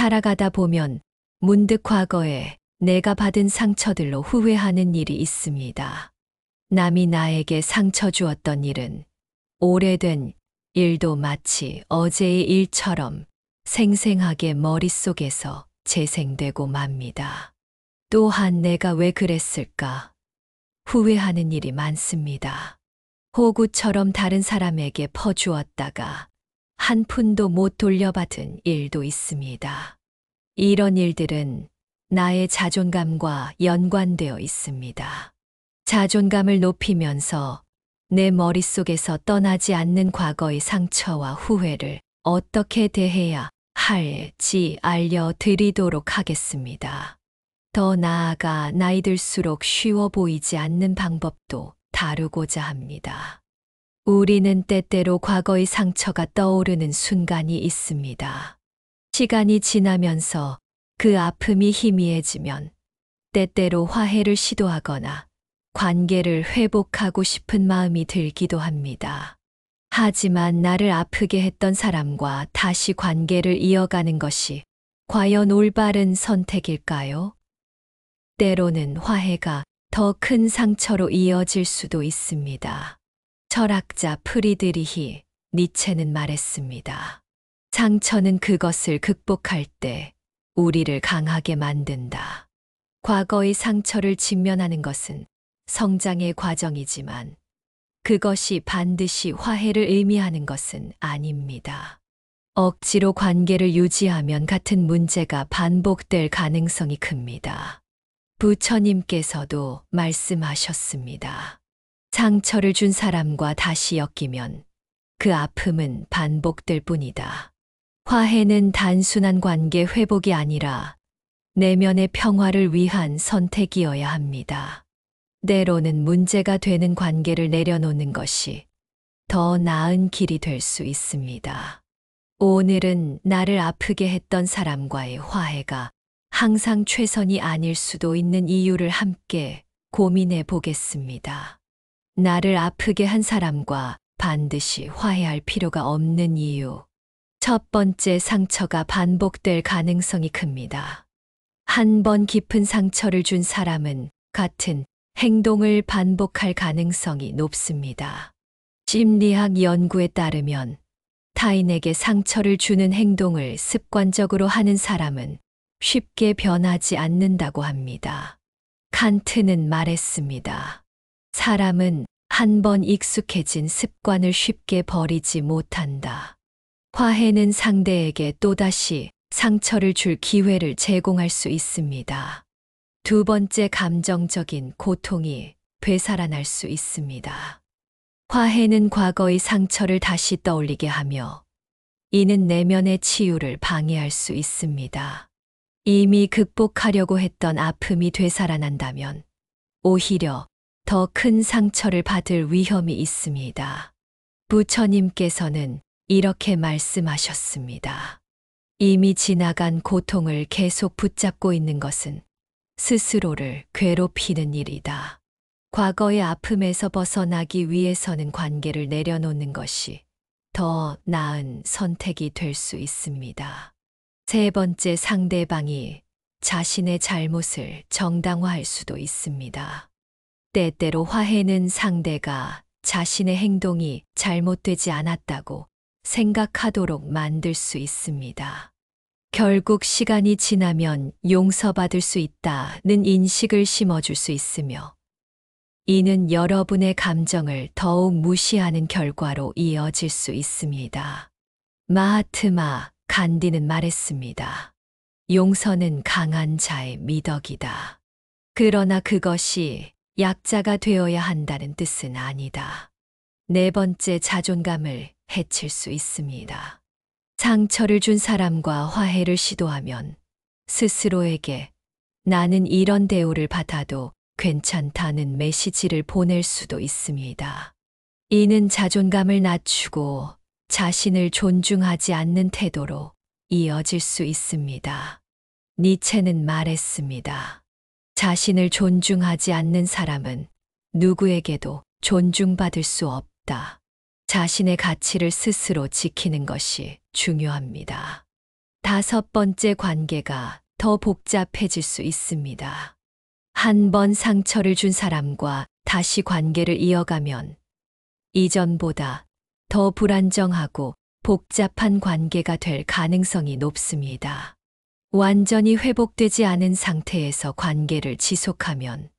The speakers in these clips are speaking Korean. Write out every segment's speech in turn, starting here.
살아가다 보면 문득 과거에 내가 받은 상처들로 후회하는 일이 있습니다. 남이 나에게 상처 주었던 일은 오래된 일도 마치 어제의 일처럼 생생하게 머릿속에서 재생되고 맙니다. 또한 내가 왜 그랬을까? 후회하는 일이 많습니다. 호구처럼 다른 사람에게 퍼주었다가 한 푼도 못 돌려받은 일도 있습니다. 이런 일들은 나의 자존감과 연관되어 있습니다. 자존감을 높이면서 내 머릿속에서 떠나지 않는 과거의 상처와 후회를 어떻게 대해야 할지 알려드리도록 하겠습니다. 더 나아가 나이 들수록 쉬워 보이지 않는 방법도 다루고자 합니다. 우리는 때때로 과거의 상처가 떠오르는 순간이 있습니다. 시간이 지나면서 그 아픔이 희미해지면 때때로 화해를 시도하거나 관계를 회복하고 싶은 마음이 들기도 합니다. 하지만 나를 아프게 했던 사람과 다시 관계를 이어가는 것이 과연 올바른 선택일까요? 때로는 화해가 더 큰 상처로 이어질 수도 있습니다. 철학자 프리드리히 니체는 말했습니다. 상처는 그것을 극복할 때 우리를 강하게 만든다. 과거의 상처를 직면하는 것은 성장의 과정이지만 그것이 반드시 화해를 의미하는 것은 아닙니다. 억지로 관계를 유지하면 같은 문제가 반복될 가능성이 큽니다. 부처님께서도 말씀하셨습니다. 상처를 준 사람과 다시 엮이면 그 아픔은 반복될 뿐이다. 화해는 단순한 관계 회복이 아니라 내면의 평화를 위한 선택이어야 합니다. 때로는 문제가 되는 관계를 내려놓는 것이 더 나은 길이 될 수 있습니다. 오늘은 나를 아프게 했던 사람과의 화해가 항상 최선이 아닐 수도 있는 이유를 함께 고민해 보겠습니다. 나를 아프게 한 사람과 반드시 화해할 필요가 없는 이유. 첫 번째, 상처가 반복될 가능성이 큽니다. 한 번 깊은 상처를 준 사람은 같은 행동을 반복할 가능성이 높습니다. 심리학 연구에 따르면 타인에게 상처를 주는 행동을 습관적으로 하는 사람은 쉽게 변하지 않는다고 합니다. 칸트는 말했습니다. 사람은 한 번 익숙해진 습관을 쉽게 버리지 못한다. 화해는 상대에게 또다시 상처를 줄 기회를 제공할 수 있습니다. 두 번째, 감정적인 고통이 되살아날 수 있습니다. 화해는 과거의 상처를 다시 떠올리게 하며 이는 내면의 치유를 방해할 수 있습니다. 이미 극복하려고 했던 아픔이 되살아난다면 오히려 더 큰 상처를 받을 위험이 있습니다. 부처님께서는 이렇게 말씀하셨습니다. 이미 지나간 고통을 계속 붙잡고 있는 것은 스스로를 괴롭히는 일이다. 과거의 아픔에서 벗어나기 위해서는 관계를 내려놓는 것이 더 나은 선택이 될 수 있습니다. 세 번째, 상대방이 자신의 잘못을 정당화할 수도 있습니다. 때때로 화해는 상대가 자신의 행동이 잘못되지 않았다고 생각하도록 만들 수 있습니다. 결국 시간이 지나면 용서받을 수 있다는 인식을 심어줄 수 있으며 이는 여러분의 감정을 더욱 무시하는 결과로 이어질 수 있습니다. 마하트마 간디는 말했습니다. 용서는 강한 자의 미덕이다. 그러나 그것이 약자가 되어야 한다는 뜻은 아니다. 네 번째, 자존감을 해칠 수 있습니다. 상처를 준 사람과 화해를 시도하면 스스로에게 나는 이런 대우를 받아도 괜찮다는 메시지를 보낼 수도 있습니다. 이는 자존감을 낮추고 자신을 존중하지 않는 태도로 이어질 수 있습니다. 니체는 말했습니다. 자신을 존중하지 않는 사람은 누구에게도 존중받을 수 없다. 자신의 가치를 스스로 지키는 것이 중요합니다. 다섯 번째, 관계가 더 복잡해질 수 있습니다. 한 번 상처를 준 사람과 다시 관계를 이어가면 이전보다 더 불안정하고 복잡한 관계가 될 가능성이 높습니다. 완전히 회복되지 않은 상태에서 관계를 지속하면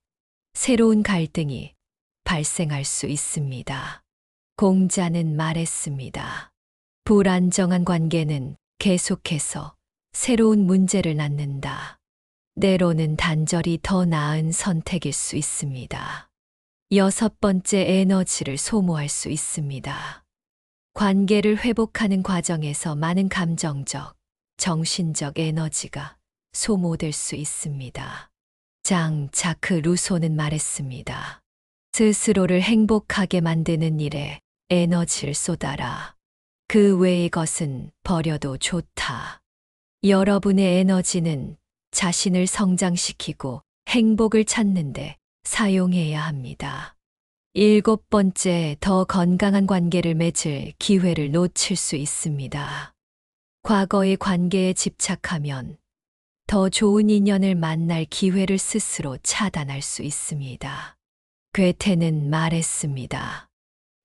새로운 갈등이 발생할 수 있습니다. 공자는 말했습니다. 불안정한 관계는 계속해서 새로운 문제를 낳는다. 때로는 단절이 더 나은 선택일 수 있습니다. 여섯 번째, 에너지를 소모할 수 있습니다. 관계를 회복하는 과정에서 많은 감정적, 정신적 에너지가 소모될 수 있습니다. 장 자크 루소는 말했습니다. 스스로를 행복하게 만드는 일에 에너지를 쏟아라. 그 외의 것은 버려도 좋다. 여러분의 에너지는 자신을 성장시키고 행복을 찾는데 사용해야 합니다. 일곱 번째, 더 건강한 관계를 맺을 기회를 놓칠 수 있습니다. 과거의 관계에 집착하면 더 좋은 인연을 만날 기회를 스스로 차단할 수 있습니다. 괴테는 말했습니다.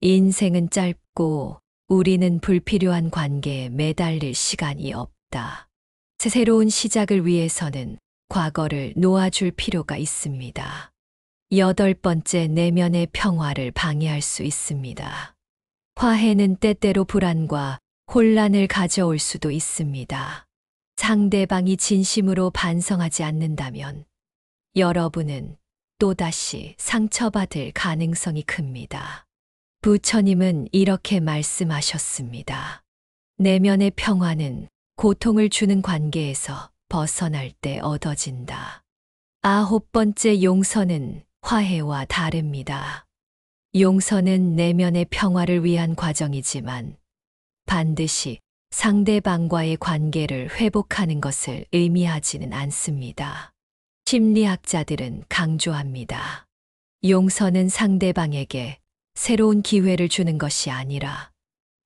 인생은 짧고 우리는 불필요한 관계에 매달릴 시간이 없다. 새로운 시작을 위해서는 과거를 놓아줄 필요가 있습니다. 여덟 번째, 내면의 평화를 방해할 수 있습니다. 화해는 때때로 불안과 혼란을 가져올 수도 있습니다. 상대방이 진심으로 반성하지 않는다면 여러분은 또다시 상처받을 가능성이 큽니다. 부처님은 이렇게 말씀하셨습니다. 내면의 평화는 고통을 주는 관계에서 벗어날 때 얻어진다. 아홉 번째, 용서는 화해와 다릅니다. 용서는 내면의 평화를 위한 과정이지만 반드시 상대방과의 관계를 회복하는 것을 의미하지는 않습니다. 심리학자들은 강조합니다. 용서는 상대방에게 새로운 기회를 주는 것이 아니라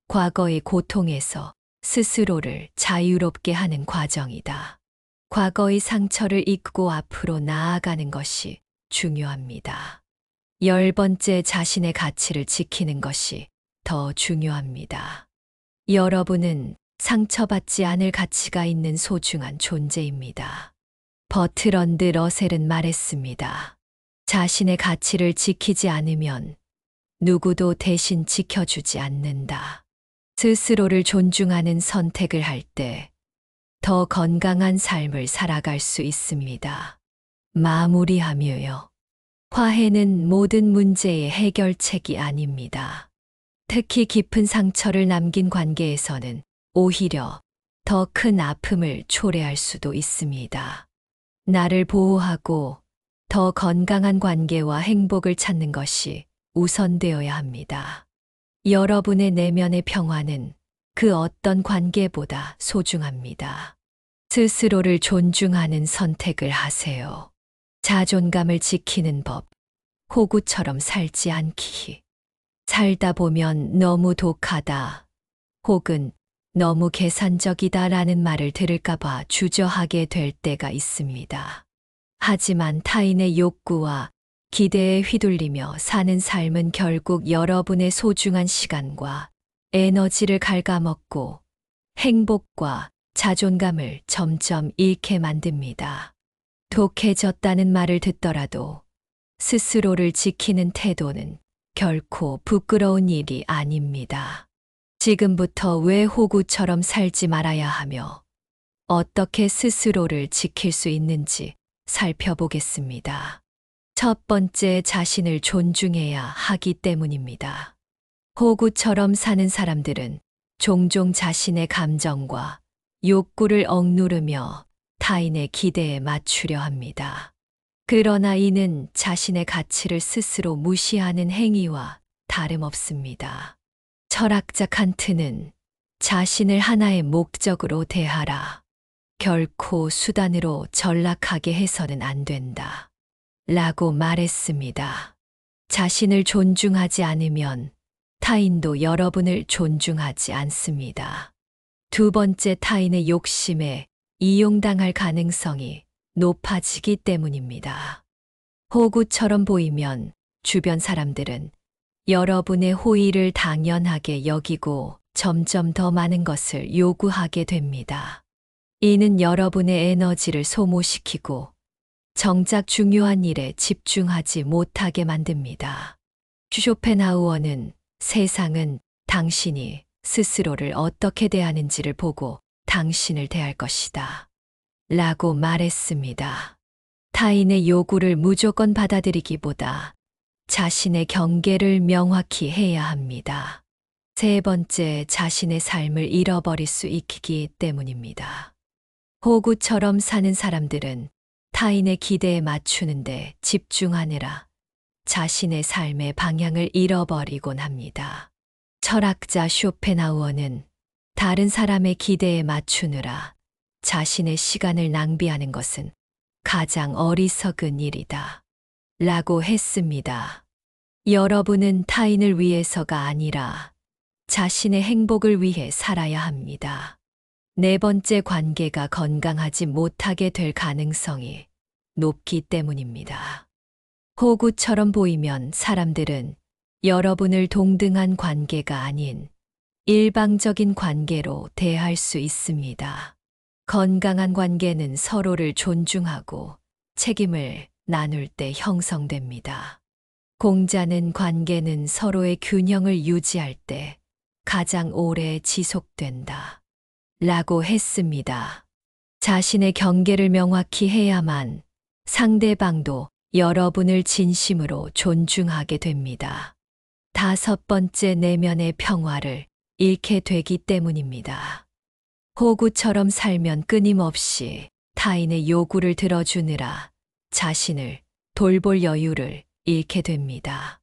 과거의 고통에서 스스로를 자유롭게 하는 과정이다. 과거의 상처를 잊고 앞으로 나아가는 것이 중요합니다. 열 번째, 자신의 가치를 지키는 것이 더 중요합니다. 여러분은 상처받지 않을 가치가 있는 소중한 존재입니다. 버트런드 러셀은 말했습니다. 자신의 가치를 지키지 않으면 누구도 대신 지켜주지 않는다. 스스로를 존중하는 선택을 할 때 더 건강한 삶을 살아갈 수 있습니다. 마무리하며요. 화해는 모든 문제의 해결책이 아닙니다. 특히 깊은 상처를 남긴 관계에서는 오히려 더 큰 아픔을 초래할 수도 있습니다. 나를 보호하고 더 건강한 관계와 행복을 찾는 것이 우선되어야 합니다. 여러분의 내면의 평화는 그 어떤 관계보다 소중합니다. 스스로를 존중하는 선택을 하세요. 자존감을 지키는 법, 호구처럼 살지 않기. 살다 보면 너무 독하다, 혹은 너무 계산적이다라는 말을 들을까봐 주저하게 될 때가 있습니다. 하지만 타인의 욕구와 기대에 휘둘리며 사는 삶은 결국 여러분의 소중한 시간과 에너지를 갉아먹고 행복과 자존감을 점점 잃게 만듭니다. 독해졌다는 말을 듣더라도 스스로를 지키는 태도는 결코 부끄러운 일이 아닙니다. 지금부터 왜 호구처럼 살지 말아야 하며 어떻게 스스로를 지킬 수 있는지 살펴보겠습니다. 첫 번째, 자신을 존중해야 하기 때문입니다. 호구처럼 사는 사람들은 종종 자신의 감정과 욕구를 억누르며 타인의 기대에 맞추려 합니다. 그러나 이는 자신의 가치를 스스로 무시하는 행위와 다름없습니다. 철학자 칸트는 자신을 하나의 목적으로 대하라. 결코 수단으로 전락하게 해서는 안 된다. 라고 말했습니다. 자신을 존중하지 않으면 타인도 여러분을 존중하지 않습니다. 두 번째, 타인의 욕심에 이용당할 가능성이 높아지기 때문입니다. 호구처럼 보이면 주변 사람들은 여러분의 호의를 당연하게 여기고 점점 더 많은 것을 요구하게 됩니다. 이는 여러분의 에너지를 소모시키고 정작 중요한 일에 집중하지 못하게 만듭니다. 쇼펜하우어는 세상은 당신이 스스로를 어떻게 대하는지를 보고 당신을 대할 것이다 라고 말했습니다. 타인의 요구를 무조건 받아들이기보다 자신의 경계를 명확히 해야 합니다. 세 번째, 자신의 삶을 잃어버릴 수 있기 때문입니다. 호구처럼 사는 사람들은 타인의 기대에 맞추는데 집중하느라 자신의 삶의 방향을 잃어버리곤 합니다. 철학자 쇼펜하우어는 다른 사람의 기대에 맞추느라 자신의 시간을 낭비하는 것은 가장 어리석은 일이다 라고 했습니다. 여러분은 타인을 위해서가 아니라 자신의 행복을 위해 살아야 합니다. 네 번째, 관계가 건강하지 못하게 될 가능성이 높기 때문입니다. 호구처럼 보이면 사람들은 여러분을 동등한 관계가 아닌 일방적인 관계로 대할 수 있습니다. 건강한 관계는 서로를 존중하고 책임을 나눌 때 형성됩니다. 공자는 관계는 서로의 균형을 유지할 때 가장 오래 지속된다 라고 했습니다. 자신의 경계를 명확히 해야만 상대방도 여러분을 진심으로 존중하게 됩니다. 다섯 번째, 내면의 평화를 잃게 되기 때문입니다. 호구처럼 살면 끊임없이 타인의 요구를 들어주느라 자신을 돌볼 여유를 잃게 됩니다.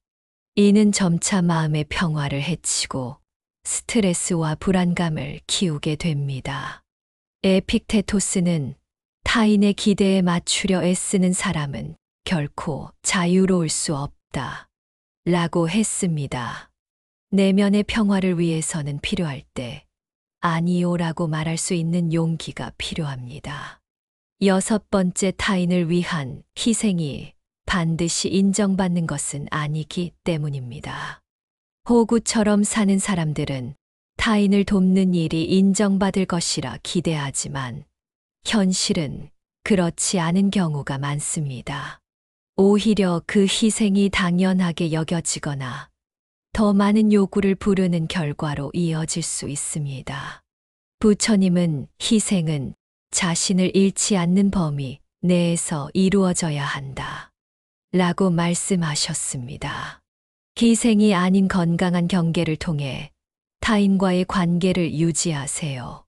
이는 점차 마음의 평화를 해치고 스트레스와 불안감을 키우게 됩니다. 에픽테토스는 타인의 기대에 맞추려 애쓰는 사람은 결코 자유로울 수 없다 라고 했습니다. 내면의 평화를 위해서는 필요할 때 아니요라고 말할 수 있는 용기가 필요합니다. 여섯 번째, 타인을 위한 희생이 반드시 인정받는 것은 아니기 때문입니다. 호구처럼 사는 사람들은 타인을 돕는 일이 인정받을 것이라 기대하지만 현실은 그렇지 않은 경우가 많습니다. 오히려 그 희생이 당연하게 여겨지거나 더 많은 요구를 부르는 결과로 이어질 수 있습니다. 부처님은 희생은 자신을 잃지 않는 범위 내에서 이루어져야 한다 라고 말씀하셨습니다. 희생이 아닌 건강한 경계를 통해 타인과의 관계를 유지하세요.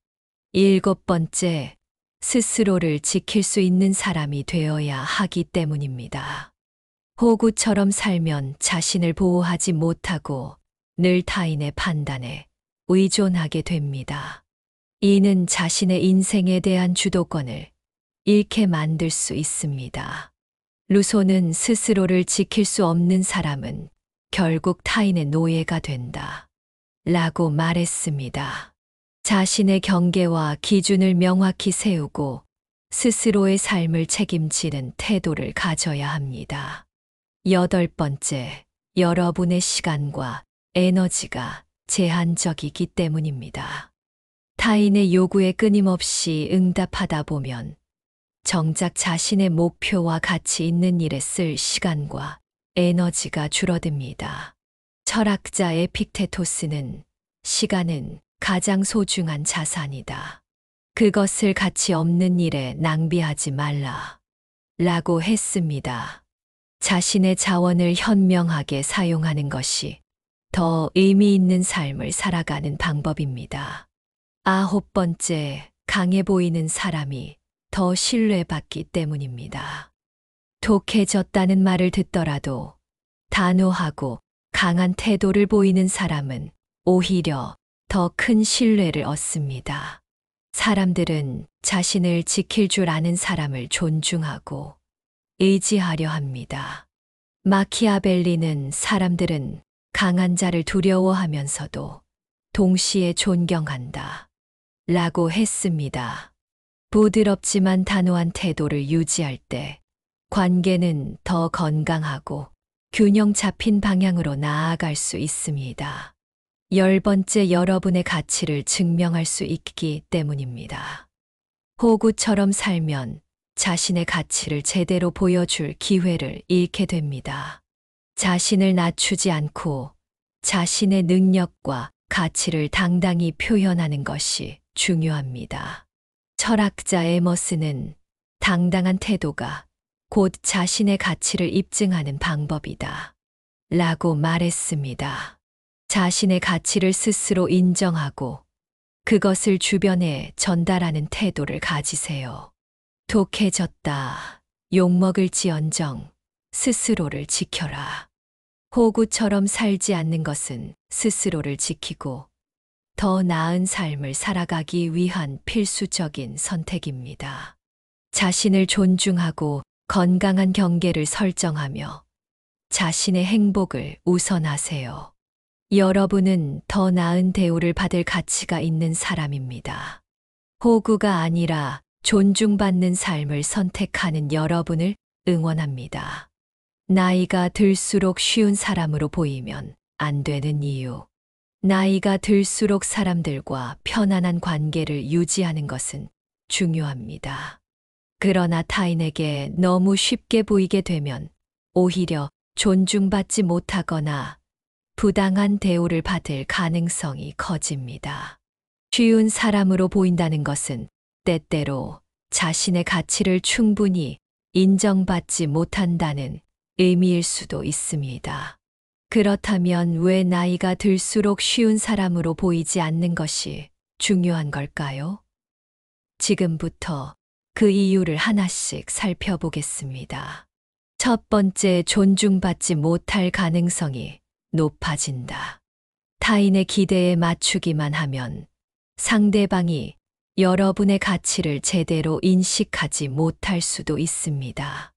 일곱 번째, 스스로를 지킬 수 있는 사람이 되어야 하기 때문입니다. 호구처럼 살면 자신을 보호하지 못하고 늘 타인의 판단에 의존하게 됩니다. 이는 자신의 인생에 대한 주도권을 잃게 만들 수 있습니다. 루소는 스스로를 지킬 수 없는 사람은 결국 타인의 노예가 된다 라고 말했습니다. 자신의 경계와 기준을 명확히 세우고 스스로의 삶을 책임지는 태도를 가져야 합니다. 여덟 번째, 여러분의 시간과 에너지가 제한적이기 때문입니다. 타인의 요구에 끊임없이 응답하다 보면 정작 자신의 목표와 가치 있는 일에 쓸 시간과 에너지가 줄어듭니다. 철학자 에픽테토스는 시간은 가장 소중한 자산이다. 그것을 가치 없는 일에 낭비하지 말라 라고 했습니다. 자신의 자원을 현명하게 사용하는 것이 더 의미 있는 삶을 살아가는 방법입니다. 아홉 번째, 강해 보이는 사람이 더 신뢰받기 때문입니다. 독해졌다는 말을 듣더라도 단호하고 강한 태도를 보이는 사람은 오히려 더 큰 신뢰를 얻습니다. 사람들은 자신을 지킬 줄 아는 사람을 존중하고 의지하려 합니다. 마키아벨리는 사람들은 강한 자를 두려워하면서도 동시에 존경한다 라고 했습니다. 부드럽지만 단호한 태도를 유지할 때 관계는 더 건강하고 균형 잡힌 방향으로 나아갈 수 있습니다. 10번째, 여러분의 가치를 증명할 수 있기 때문입니다. 호구처럼 살면 자신의 가치를 제대로 보여줄 기회를 잃게 됩니다. 자신을 낮추지 않고 자신의 능력과 가치를 당당히 표현하는 것이 중요합니다. 철학자 에머스는 당당한 태도가 곧 자신의 가치를 입증하는 방법이다 라고 말했습니다. 자신의 가치를 스스로 인정하고 그것을 주변에 전달하는 태도를 가지세요. 독해졌다. 욕먹을지언정 스스로를 지켜라. 호구처럼 살지 않는 것은 스스로를 지키고 더 나은 삶을 살아가기 위한 필수적인 선택입니다. 자신을 존중하고 건강한 경계를 설정하며 자신의 행복을 우선하세요. 여러분은 더 나은 대우를 받을 가치가 있는 사람입니다. 호구가 아니라 존중받는 삶을 선택하는 여러분을 응원합니다. 나이가 들수록 쉬운 사람으로 보이면 안 되는 이유. 나이가 들수록 사람들과 편안한 관계를 유지하는 것은 중요합니다. 그러나 타인에게 너무 쉽게 보이게 되면 오히려 존중받지 못하거나 부당한 대우를 받을 가능성이 커집니다. 쉬운 사람으로 보인다는 것은 때때로 자신의 가치를 충분히 인정받지 못한다는 의미일 수도 있습니다. 그렇다면 왜 나이가 들수록 쉬운 사람으로 보이지 않는 것이 중요한 걸까요? 지금부터 그 이유를 하나씩 살펴보겠습니다. 첫 번째, 존중받지 못할 가능성이 높아진다. 타인의 기대에 맞추기만 하면 상대방이 여러분의 가치를 제대로 인식하지 못할 수도 있습니다.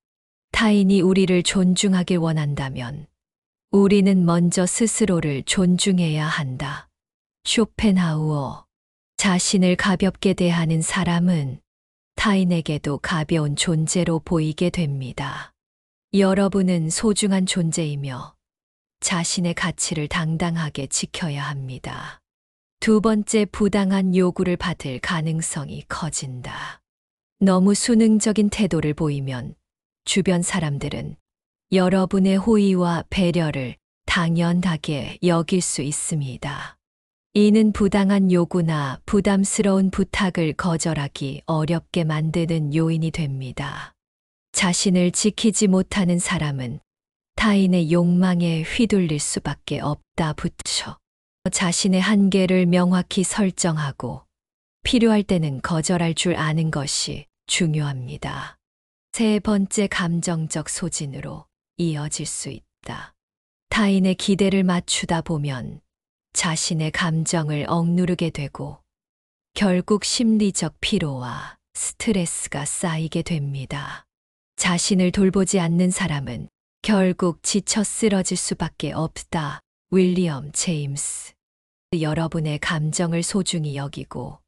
타인이 우리를 존중하길 원한다면 우리는 먼저 스스로를 존중해야 한다. 쇼펜하우어. 자신을 가볍게 대하는 사람은 타인에게도 가벼운 존재로 보이게 됩니다. 여러분은 소중한 존재이며 자신의 가치를 당당하게 지켜야 합니다. 두 번째, 부당한 요구를 받을 가능성이 커진다. 너무 수능적인 태도를 보이면 주변 사람들은 여러분의 호의와 배려를 당연하게 여길 수 있습니다. 이는 부당한 요구나 부담스러운 부탁을 거절하기 어렵게 만드는 요인이 됩니다. 자신을 지키지 못하는 사람은 타인의 욕망에 휘둘릴 수밖에 없다 붙여. 자신의 한계를 명확히 설정하고 필요할 때는 거절할 줄 아는 것이 중요합니다. 세 번째, 감정적 소진으로 이어질 수 있다. 타인의 기대를 맞추다 보면 자신의 감정을 억누르게 되고 결국 심리적 피로와 스트레스가 쌓이게 됩니다. 자신을 돌보지 않는 사람은 결국 지쳐 쓰러질 수밖에 없다. 윌리엄 제임스. 여러분의 감정을 소중히 여기고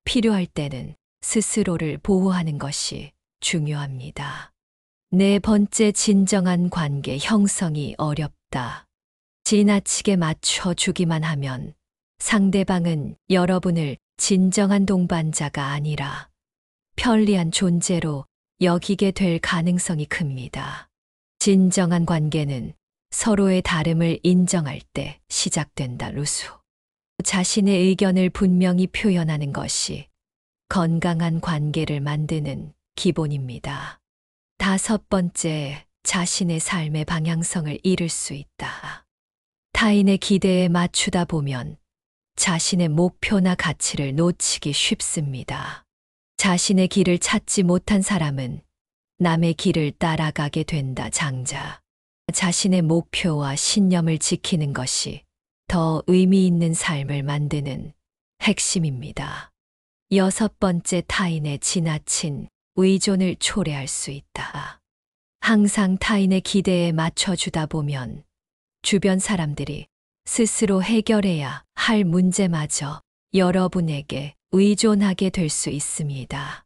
필요할 때는 스스로를 보호하는 것이 중요합니다. 네 번째, 진정한 관계 형성이 어렵다. 지나치게 맞춰주기만 하면 상대방은 여러분을 진정한 동반자가 아니라 편리한 존재로 여기게 될 가능성이 큽니다. 진정한 관계는 서로의 다름을 인정할 때 시작된다. 루소. 자신의 의견을 분명히 표현하는 것이 건강한 관계를 만드는 기본입니다. 다섯 번째, 자신의 삶의 방향성을 잃을 수 있다. 타인의 기대에 맞추다 보면 자신의 목표나 가치를 놓치기 쉽습니다. 자신의 길을 찾지 못한 사람은 남의 길을 따라가게 된다. 장자. 자신의 목표와 신념을 지키는 것이 더 의미 있는 삶을 만드는 핵심입니다. 여섯 번째, 타인의 지나친 의존을 초래할 수 있다. 항상 타인의 기대에 맞춰주다 보면 주변 사람들이 스스로 해결해야 할 문제마저 여러분에게 의존하게 될 수 있습니다.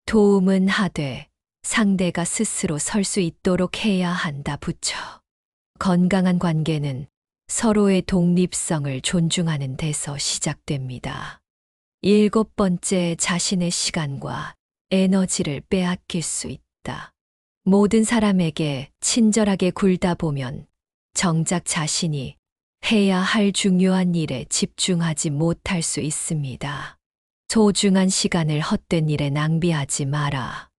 도움은 하되 상대가 스스로 설 수 있도록 해야 한다. 붙여. 건강한 관계는 서로의 독립성을 존중하는 데서 시작됩니다. 7번째, 자신의 시간과 에너지를 빼앗길 수 있다. 모든 사람에게 친절하게 굴다 보면 정작 자신이 해야 할 중요한 일에 집중하지 못할 수 있습니다. 소중한 시간을 헛된 일에 낭비하지 마라.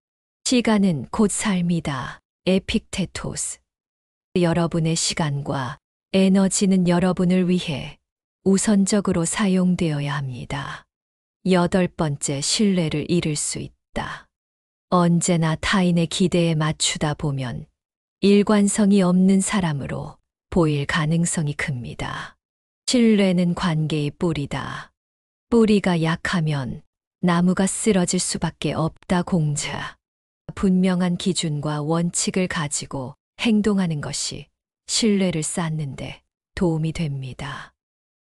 시간은 곧 삶이다. 에픽테토스. 여러분의 시간과 에너지는 여러분을 위해 우선적으로 사용되어야 합니다. 8번째, 신뢰를 잃을 수 있다. 언제나 타인의 기대에 맞추다 보면 일관성이 없는 사람으로 보일 가능성이 큽니다. 신뢰는 관계의 뿌리다. 뿌리가 약하면 나무가 쓰러질 수밖에 없다. 공자. 분명한 기준과 원칙을 가지고 행동하는 것이 신뢰를 쌓는데 도움이 됩니다.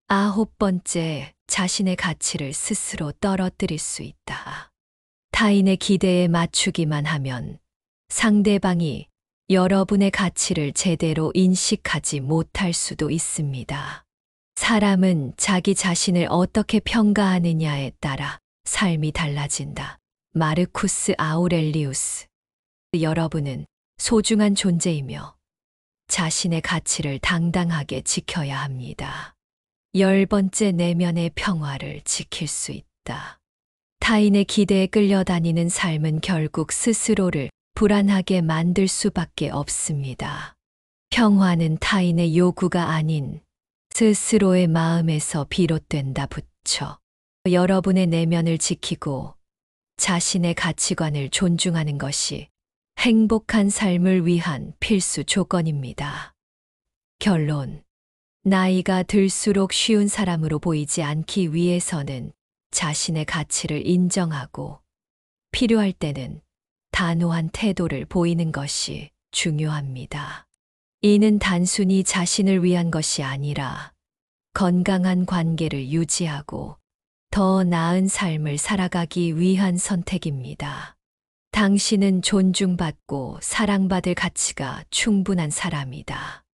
9번째, 자신의 가치를 스스로 떨어뜨릴 수 있다. 타인의 기대에 맞추기만 하면 상대방이 여러분의 가치를 제대로 인식하지 못할 수도 있습니다. 사람은 자기 자신을 어떻게 평가하느냐에 따라 삶이 달라진다. 마르쿠스 아우렐리우스. 여러분은 소중한 존재이며 자신의 가치를 당당하게 지켜야 합니다. 10번째, 내면의 평화를 지킬 수 있다. 타인의 기대에 끌려다니는 삶은 결국 스스로를 불안하게 만들 수밖에 없습니다. 평화는 타인의 요구가 아닌 스스로의 마음에서 비롯된다. 붙여. 여러분의 내면을 지키고 자신의 가치관을 존중하는 것이 행복한 삶을 위한 필수 조건입니다. 결론. 나이가 들수록 쉬운 사람으로 보이지 않기 위해서는 자신의 가치를 인정하고 필요할 때는 단호한 태도를 보이는 것이 중요합니다. 이는 단순히 자신을 위한 것이 아니라 건강한 관계를 유지하고 더 나은 삶을 살아가기 위한 선택입니다. 당신은 존중받고 사랑받을 가치가 충분한 사람이다.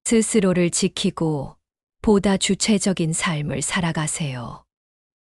스스로를 지키고 보다 주체적인 삶을 살아가세요.